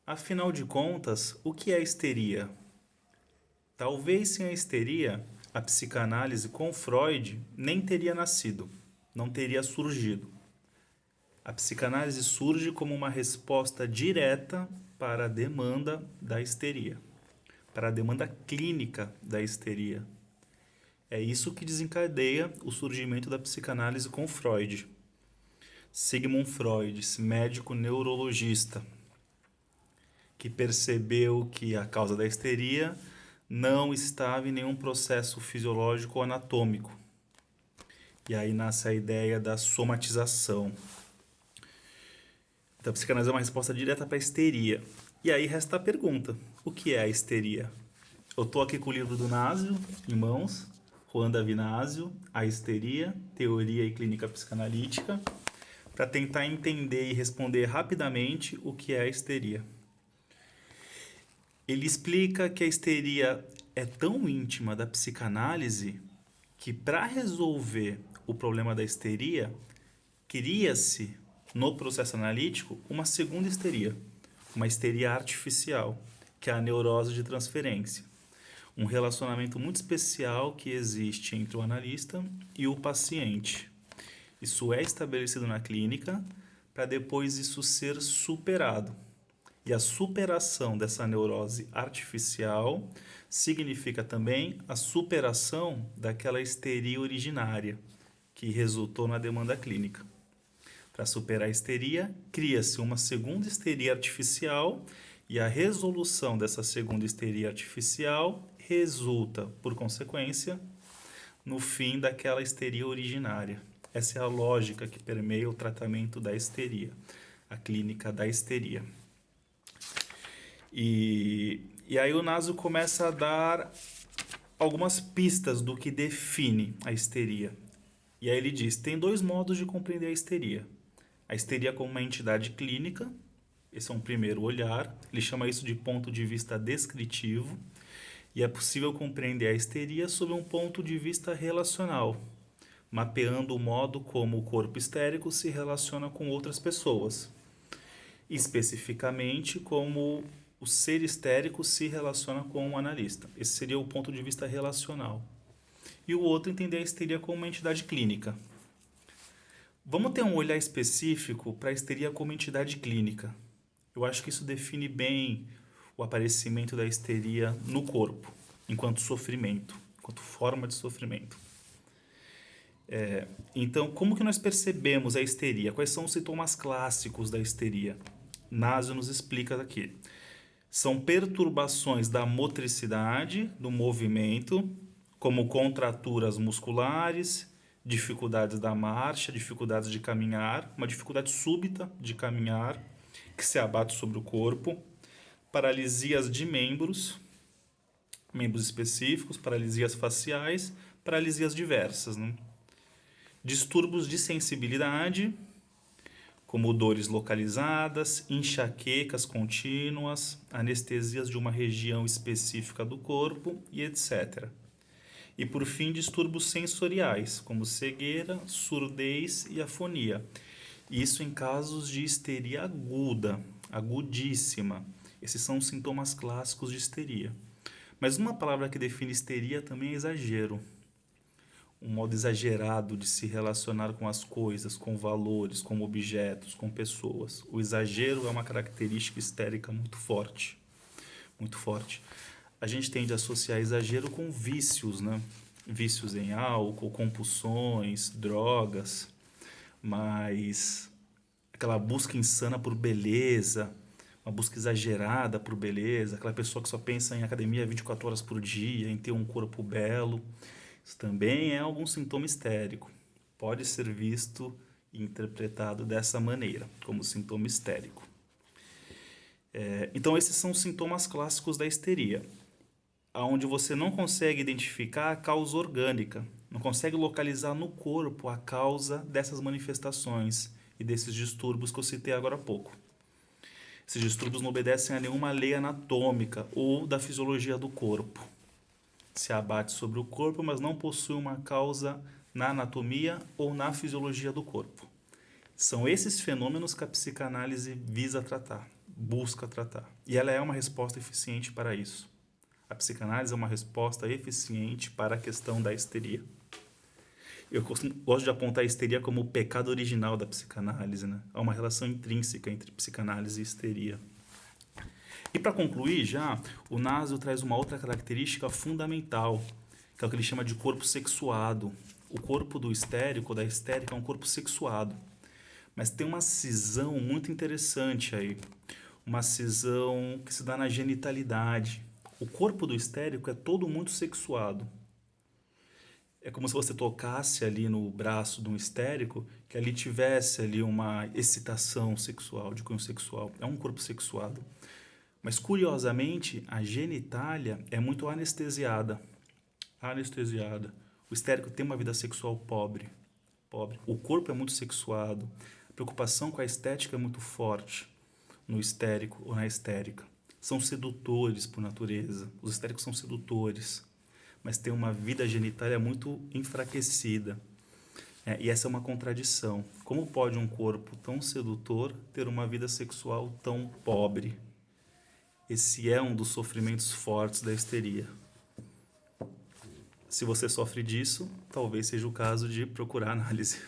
Afinal de contas, o que é histeria? Talvez sem a histeria, a psicanálise com Freud nem teria nascido, não teria surgido. A psicanálise surge como uma resposta direta para a demanda da histeria, para a demanda clínica da histeria. É isso que desencadeia o surgimento da psicanálise com Freud. Sigmund Freud, esse médico neurologista, que percebeu que a causa da histeria não estava em nenhum processo fisiológico ou anatômico. E aí nasce a ideia da somatização. Então a psicanálise é uma resposta direta para a histeria. E aí resta a pergunta: o que é a histeria? Eu estou aqui com o livro do Nasio em mãos, Juan Davinasio, A Histeria, Teoria e Clínica Psicanalítica, para tentar entender e responder rapidamente o que é a histeria. Ele explica que a histeria é tão íntima da psicanálise que, para resolver o problema da histeria, cria-se no processo analítico uma segunda histeria, uma histeria artificial, que é a neurose de transferência. Um relacionamento muito especial que existe entre o analista e o paciente. Isso é estabelecido na clínica para depois isso ser superado. E a superação dessa neurose artificial significa também a superação daquela histeria originária que resultou na demanda clínica. Para superar a histeria, cria-se uma segunda histeria artificial e a resolução dessa segunda histeria artificial resulta, por consequência, no fim daquela histeria originária. Essa é a lógica que permeia o tratamento da histeria, a clínica da histeria. E aí o Nasio começa a dar algumas pistas do que define a histeria. E aí ele diz, tem dois modos de compreender a histeria. A histeria como uma entidade clínica, esse é um primeiro olhar, ele chama isso de ponto de vista descritivo, e é possível compreender a histeria sob um ponto de vista relacional, mapeando o modo como o corpo histérico se relaciona com outras pessoas, especificamente como o ser histérico se relaciona com o analista. Esse seria o ponto de vista relacional. E o outro, entender a histeria como uma entidade clínica. Vamos ter um olhar específico para a histeria como entidade clínica. Eu acho que isso define bem o aparecimento da histeria no corpo, enquanto sofrimento, enquanto forma de sofrimento. Então, como que nós percebemos a histeria? Quais são os sintomas clássicos da histeria? Nasio nos explica aqui. São perturbações da motricidade, do movimento, como contraturas musculares, dificuldades da marcha, dificuldades de caminhar, uma dificuldade súbita de caminhar que se abate sobre o corpo, paralisias de membros específicos, paralisias faciais, paralisias diversas, né? Distúrbios de sensibilidade, como dores localizadas, enxaquecas contínuas, anestesias de uma região específica do corpo e etc. E por fim, distúrbios sensoriais, como cegueira, surdez e afonia. Isso em casos de histeria aguda, agudíssima. Esses são os sintomas clássicos de histeria. Mas uma palavra que define histeria também é exagero. Um modo exagerado de se relacionar com as coisas, com valores, com objetos, com pessoas. O exagero é uma característica histérica muito forte. Muito forte. A gente tende a associar exagero com vícios, né? Vícios em álcool, compulsões, drogas, mas aquela busca insana por beleza, uma busca exagerada por beleza, aquela pessoa que só pensa em academia 24 horas por dia, em ter um corpo belo, isso também é algum sintoma histérico. Pode ser visto e interpretado dessa maneira, como sintoma histérico. Então esses são os sintomas clássicos da histeria, onde você não consegue identificar a causa orgânica, não consegue localizar no corpo a causa dessas manifestações e desses distúrbios que eu citei agora há pouco. Esses distúrbios não obedecem a nenhuma lei anatômica ou da fisiologia do corpo. Se abate sobre o corpo, mas não possui uma causa na anatomia ou na fisiologia do corpo. São esses fenômenos que a psicanálise visa tratar. busca tratar. E ela é uma resposta eficiente para isso. A psicanálise é uma resposta eficiente para a questão da histeria. Eu gosto de apontar a histeria como o pecado original da psicanálise, né? Há uma relação intrínseca entre psicanálise e histeria. E para concluir já, o Nasio traz uma outra característica fundamental, que é o que ele chama de corpo sexuado. O corpo do histérico, da histérica, é um corpo sexuado. Mas tem uma cisão muito interessante aí. Uma cisão que se dá na genitalidade. O corpo do histérico é todo muito sexuado. É como se você tocasse ali no braço de um histérico, que ali tivesse ali uma excitação sexual, de cunho sexual. É um corpo sexuado. Mas, curiosamente, a genitália é muito anestesiada. Anestesiada. O histérico tem uma vida sexual pobre. Pobre. O corpo é muito sexuado. A preocupação com a estética é muito forte no histérico ou na histérica. São sedutores por natureza. Os histéricos são sedutores, mas têm uma vida genitália muito enfraquecida. E essa é uma contradição. Como pode um corpo tão sedutor ter uma vida sexual tão pobre? Esse é um dos sofrimentos fortes da histeria. Se você sofre disso, talvez seja o caso de procurar análise.